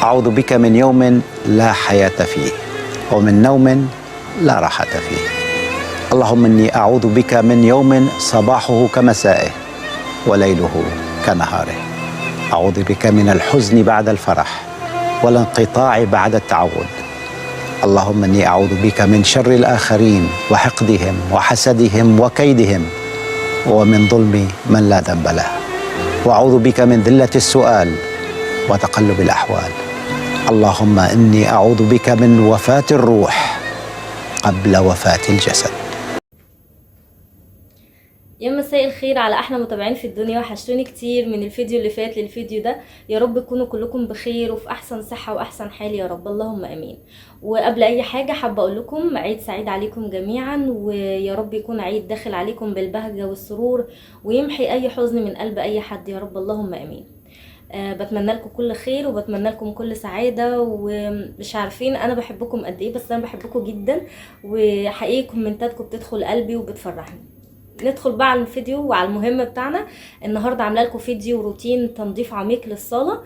أعوذ بك من يوم لا حياة فيه ومن نوم لا راحة فيه. اللهم إني أعوذ بك من يوم صباحه كمسائه وليله كنهاره. أعوذ بك من الحزن بعد الفرح والانقطاع بعد التعود. اللهم إني أعوذ بك من شر الآخرين وحقدهم وحسدهم وكيدهم ومن ظلم من لا ذنب له. وأعوذ بك من ذلة السؤال وتقلب الأحوال. اللهم إني أعوذ بك من وفاة الروح قبل وفاة الجسد. يا مساء الخير على احلى متابعين في الدنيا. وحشتوني كتير من الفيديو اللي فات للفيديو ده. يا رب تكونوا كلكم بخير وفي احسن صحة واحسن حال يا رب، اللهم امين. وقبل اي حاجة حابة اقول لكم عيد سعيد عليكم جميعا، ويا رب يكون عيد داخل عليكم بالبهجة والسرور ويمحي اي حزن من قلب اي حد يا رب، اللهم امين. بتمنى لكم كل خير وبتمنى لكم كل سعادة، ومش عارفين انا بحبكم قد ايه، بس انا بحبكم جدا، وحقيقي كومنتاتكم بتدخل قلبي وبتفرحني. ندخل بقى على الفيديو وعلى المهم بتاعنا. النهارده عامله لكم فيديو روتين تنظيف عميق للصاله.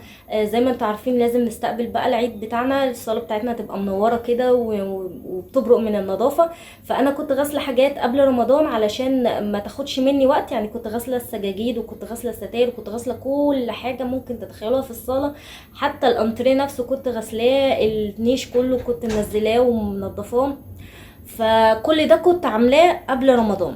زي ما انتم عارفين لازم نستقبل بقى العيد بتاعنا، الصاله بتاعتنا تبقى منوره كده وبتبرق من النظافه. فانا كنت غاسله حاجات قبل رمضان علشان ما تاخدش مني وقت، يعني كنت غاسله السجاجيد وكنت غاسله الستاير وكنت غاسله كل حاجه ممكن تتخيلوها في الصاله، حتى الانتريه نفسه كنت غاسلاه، النيش كله كنت منزلاه ومنضفاه. فكل ده كنت عاملاه قبل رمضان.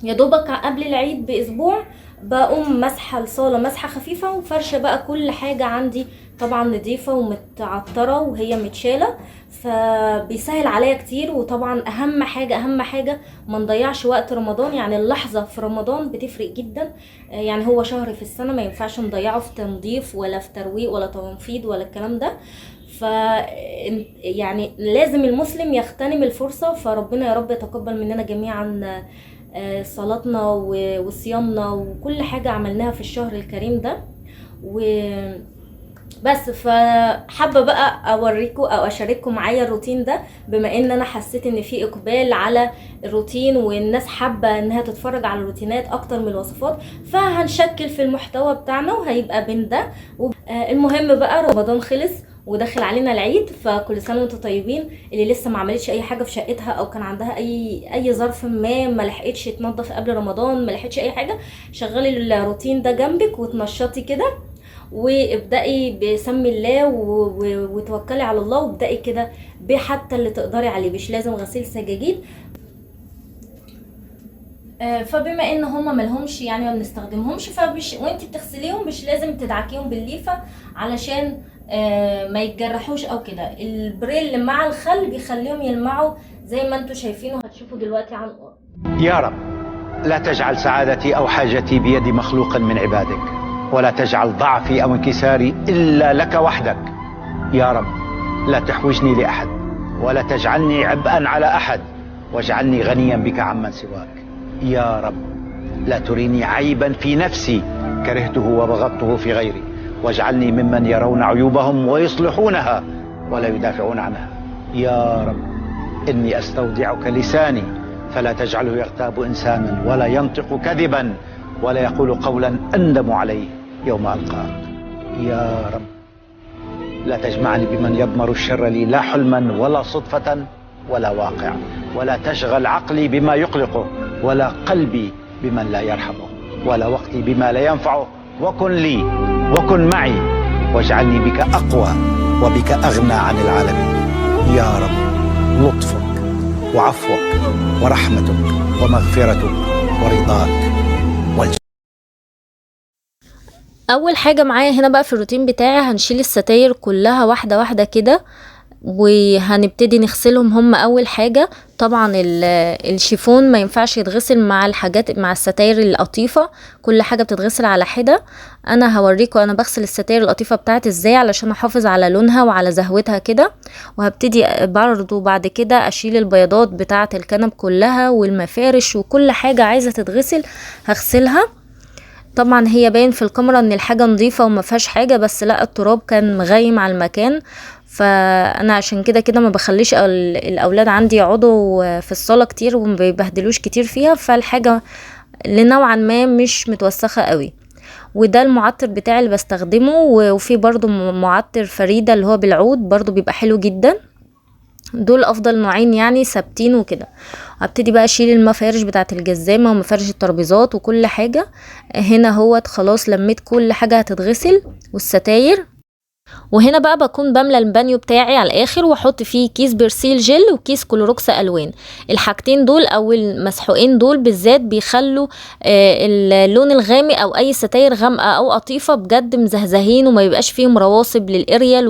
يا دوبك قبل العيد باسبوع بقوم مسحه الصاله مسحه خفيفه وفرشه بقى كل حاجه عندي طبعا نظيفه ومتعطره وهي متشاله، فبيسهل عليا كتير. وطبعا اهم حاجه ما نضيعش وقت رمضان، يعني اللحظه في رمضان بتفرق جدا. يعني هو شهر في السنه ما ينفعش نضيعه في تنظيف ولا في ترويق ولا تنفيض ولا الكلام ده. ف يعني لازم المسلم يغتنم الفرصه. فربنا يا رب يتقبل مننا جميعا صلاتنا وصيامنا وكل حاجة عملناها في الشهر الكريم ده. بس فحابة بقى اوريكم او اشارككم معايا الروتين ده، بما ان انا حسيت ان في اقبال على الروتين والناس حابة انها تتفرج على الروتينات اكتر من الوصفات، فهنشكل في المحتوى بتاعنا وهيبقى بين ده. المهم بقى رمضان خلص وداخل علينا العيد، فكل سنه وانتم طيبين. اللي لسه ما عملتش اي حاجه في شقتها او كان عندها اي ظرف ما لحقتش تنظف قبل رمضان، ما لحقتش اي حاجه، شغلي الروتين ده جنبك وتنشطي كده وابدأي بسم الله وتوكلي على الله، وابدأي كده بحتى اللي تقدري عليه، مش لازم غسيل سجاجيد. فبما ان هما ملهمش يعني ما بنستخدمهمش، وانت بتغسليهم مش لازم تدعكيهم بالليفه علشان ما يتجرحوش او كده. البريل مع الخل بيخليهم يلمعوا زي ما انتم شايفين وهتشوفوا دلوقتي عن قرب. يا رب لا تجعل سعادتي أو حاجتي بيد مخلوق من عبادك، ولا تجعل ضعفي أو انكساري إلا لك وحدك. يا رب لا تحوجني لأحد ولا تجعلني عبئا على أحد، واجعلني غنيا بك عمن سواك. يا رب لا تريني عيبا في نفسي كرهته وبغضته في غيري، واجعلني ممن يرون عيوبهم ويصلحونها ولا يدافعون عنها. يا رب إني أستودعك لساني فلا تجعله يغتاب إنسانا ولا ينطق كذبا ولا يقول قولا أندم عليه يوم ألقاك. يا رب لا تجمعني بمن يضمر الشر لي، لا حلما ولا صدفة ولا واقع، ولا تشغل عقلي بما يقلقه، ولا قلبي بمن لا يرحمه، ولا وقتي بما لا ينفعه. وكن لي وكن معي، واجعلني بك أقوى وبك أغنى عن العالمين. يا رب لطفك وعفوك ورحمتك ومغفرتك ورضاك اول حاجه معايا هنا بقى في الروتين بتاعي هنشيل الستاير كلها واحده واحده كده، وهنبتدي نغسلهم. هم اول حاجه طبعا الشيفون ما ينفعش يتغسل مع الحاجات مع الستاير القطيفه، كل حاجه بتتغسل على حده. انا هوريكم انا بغسل الستاير القطيفه بتاعتي ازاي علشان احافظ على لونها وعلى زهوتها كده. وهبتدي برضو بعد كده اشيل البياضات بتاعه الكنب كلها والمفارش وكل حاجه عايزه تتغسل هغسلها. طبعا هي باين في الكاميرا ان الحاجه نظيفه وما فيهاش حاجه، بس لا التراب كان مغيم على المكان، فانا عشان كده ما بخليش الاولاد عندي يقعدوا في الصاله كتير وما بيبهدلوش كتير فيها، فالحاجه لنوعا ما مش متوسخه قوي. وده المعطر بتاعي اللي بستخدمه، وفي برضو معطر فريدة اللي هو بالعود برضو بيبقى حلو جدا. دول افضل نوعين يعني ثابتين وكده. هبتدي بقى اشيل المفارش بتاعه الجزامه ومفارش الترابيزات وكل حاجه. هنا هوت خلاص لميت كل حاجه هتتغسل والستاير. وهنا بقى بكون بملى البانيو بتاعي على الاخر واحط فيه كيس برسيل جل وكيس كلوروكس الوان. الحاجتين دول او المسحوقين دول بالذات بيخلوا اللون الغامق او اي ستاير غامقه او قطيفه بجد مزهزهين، وما يبقاش فيهم رواسب للاريال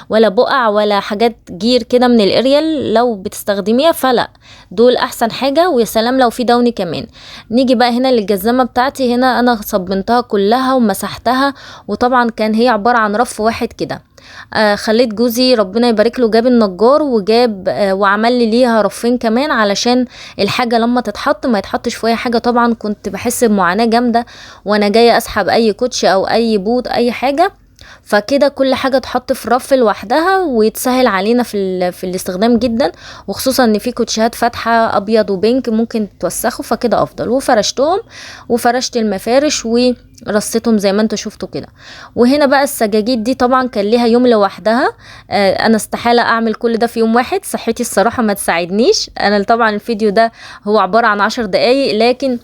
ولا بقع ولا حاجات جير كده من الاريال لو بتستخدميها، فلا دول احسن حاجه. ويا سلام لو في دوني كمان. نيجي بقى هنا للجزامه بتاعتي. هنا انا صبنتها كلها ومسحتها، وطبعا كان هي عباره عن رف واحد كده. خليت جوزي ربنا يبارك له جاب النجار وجاب وعمل لي ليها رفين كمان، علشان الحاجه لما تتحط ما يتحطش فيها حاجه. طبعا كنت بحس بمعاناه جامده وانا جايه اسحب اي كوتش او اي بوت اي حاجه، فكده كل حاجه تحط في رف لوحدها ويتسهل علينا في الاستخدام جدا، وخصوصا ان في كوتشيهات فاتحه ابيض وبينك ممكن توسخوا، فكده افضل. وفرشتهم وفرشت المفارش ورصيتهم زي ما انتوا شفتوا كده. وهنا بقى السجاجيد دي طبعا كان ليها يوم لوحدها. انا استحاله اعمل كل ده في يوم واحد، صحتي الصراحه ما تساعدنيش. انا طبعا الفيديو ده هو عباره عن 10 دقايق، لكن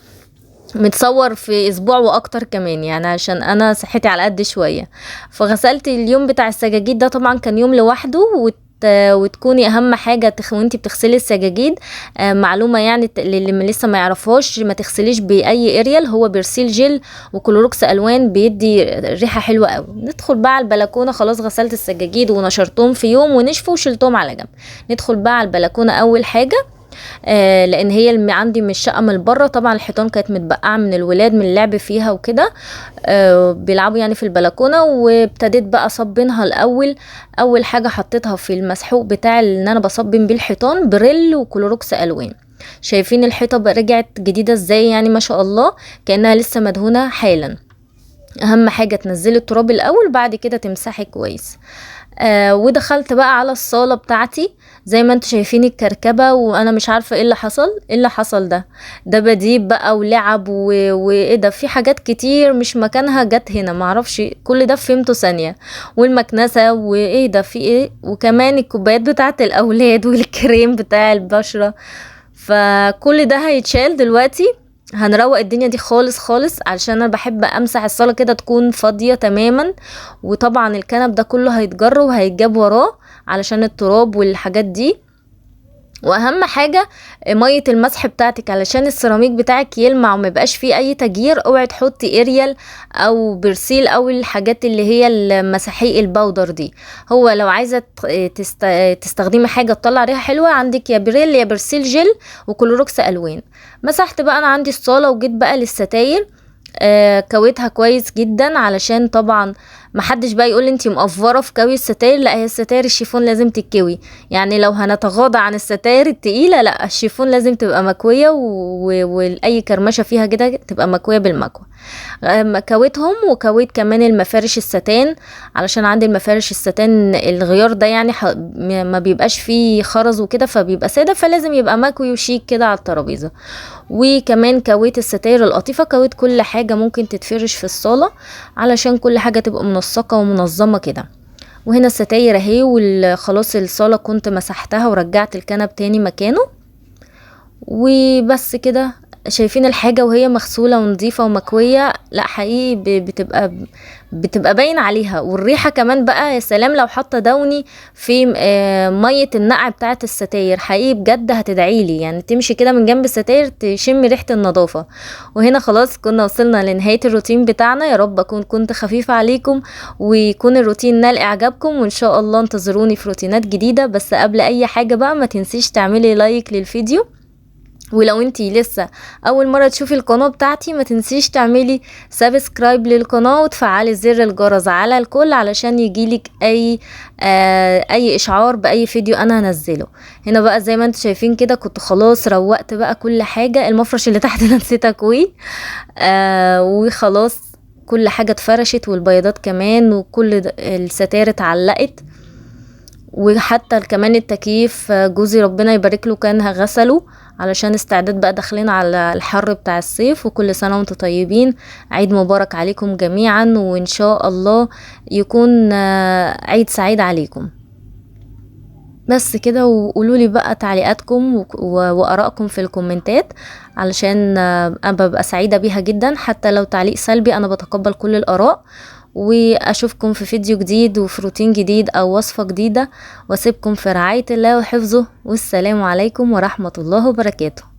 متصور في اسبوع واكتر كمان، يعني عشان انا صحتي على قد شويه. فغسلت اليوم بتاع السجاجيد ده طبعا كان يوم لوحده. وتكوني اهم حاجه وانتي بتغسلي السجاجيد، معلومه يعني اللي لسه ما يعرفهاش، ما تغسليش باي اريال، هو برسيل جل وكلوروكس الوان بيدي ريحه حلوه قوي. ندخل بقى على البلكونه. خلاص غسلت السجاجيد ونشرتهم في يوم ونشفوا وشلتهم على جنب. ندخل بقى على البلكونه اول حاجه. لان هي اللي عندي من الشقه من بره، طبعا الحيطان كانت متبقعه من الولاد من اللعب فيها وكده، بيلعبوا يعني في البلكونه. وابتديت بقى اصبنها الاول. اول حاجه حطيتها في المسحوق بتاع ان انا بصبن بيه الحيطان بريل وكلوروكس الوان. شايفين الحيطه بقى رجعت جديده ازاي؟ يعني ما شاء الله كانها لسه مدهونه حالا. اهم حاجه تنزلي التراب الاول، بعد كده تمسحي كويس. ودخلت بقى على الصالة بتاعتي زي ما انتوا شايفين الكركبة، وانا مش عارفة ايه اللي حصل ده بديب بقى ولعب وايه ده، في حاجات كتير مش مكانها جت هنا، معرفش كل ده فهمته ثانية. والمكنسة وايه ده في ايه، وكمان الكوبايات بتاعت الاولاد والكريم بتاع البشرة. فكل ده هيتشال دلوقتي. هنروق الدنيا دي خالص خالص، علشان انا بحب امسح الصاله كده تكون فاضيه تماما. وطبعا الكنب ده كله هيتجر وهيتجاب وراه علشان التراب والحاجات دي. واهم حاجه ميه المسح بتاعتك علشان السيراميك بتاعك يلمع وما يبقاش فيه اي تجير. اوعي تحطي اريال او برسيل او الحاجات اللي هي المساحيق البودر دي. هو لو عايزه تستخدمي حاجه تطلع ريحه حلوه، عندك يا بريل يا برسيل جل وكلوروكس الوان. مسحت بقى انا عندي الصاله وجيت بقى للستاير. كويتها كويس جدا، علشان طبعا محدش بقى يقول انتي مقفره في كوي الستاير. لا، هي الستاير الشيفون لازم تتكوي، يعني لو هنتغاضى عن الستاير التقيله، لا الشيفون لازم تبقى مكويه واي كرمشه فيها كده تبقى مكويه بالمكوه. كويتهم وكويت كمان المفارش الستان، علشان عندي المفارش الستان الغيار ده يعني ما بيبقاش فيه خرز وكده، فبيبقى ساده، فلازم يبقى مكوي وشيك كده على الترابيزه. وكمان كويت الستاير القطيفه، كويت كل حاجه ممكن تتفرش في الصاله علشان كل حاجه تبقى منسقه ومنظمه كده. وهنا الستاير اهي، وخلاص الصاله كنت مسحتها ورجعت الكنب تاني مكانه. وبس كده. شايفين الحاجة وهي مغسولة ونظيفة ومكوية؟ لا حقيقي بتبقى باين عليها. والريحة كمان بقى يا سلام لو حاطة دوني في مية النقع بتاعة الستاير، حقيقي بجد هتدعيلي، يعني تمشي كده من جنب الستاير تشم ريحة النظافة. وهنا خلاص كنا وصلنا لنهاية الروتين بتاعنا. يا رب اكون كنت خفيفة عليكم ويكون الروتين نال اعجابكم، وان شاء الله انتظروني في روتينات جديدة. بس قبل اي حاجة بقى ما تنسيش تعملي لايك للفيديو، ولو انتي لسه اول مرة تشوفي القناة بتاعتي ما تنسيش تعملي سبسكرايب للقناة وتفعلي زر الجرس على الكل علشان يجيلك اي اشعار باي فيديو انا هنزله. هنا بقى زي ما انتوا شايفين كده كنت خلاص روقت بقى كل حاجة. المفرش اللي تحت نسيت اكويه. وخلاص كل حاجة اتفرشت والبيضات كمان، وكل الستائر اتعلقت، وحتى كمان التكييف جوزي ربنا يبارك له كان غسله علشان استعداد بقى داخلين على الحر بتاع الصيف. وكل سنة وانتم طيبين، عيد مبارك عليكم جميعا، وان شاء الله يكون عيد سعيد عليكم. بس كده، وقولوا لي بقى تعليقاتكم وآرائكم في الكومنتات، علشان انا ببقى سعيدة بيها جدا. حتى لو تعليق سلبي انا بتقبل كل الآراء. واشوفكم في فيديو جديد وفي روتين جديد او وصفة جديدة، واسيبكم في رعاية الله وحفظه، والسلام عليكم ورحمة الله وبركاته.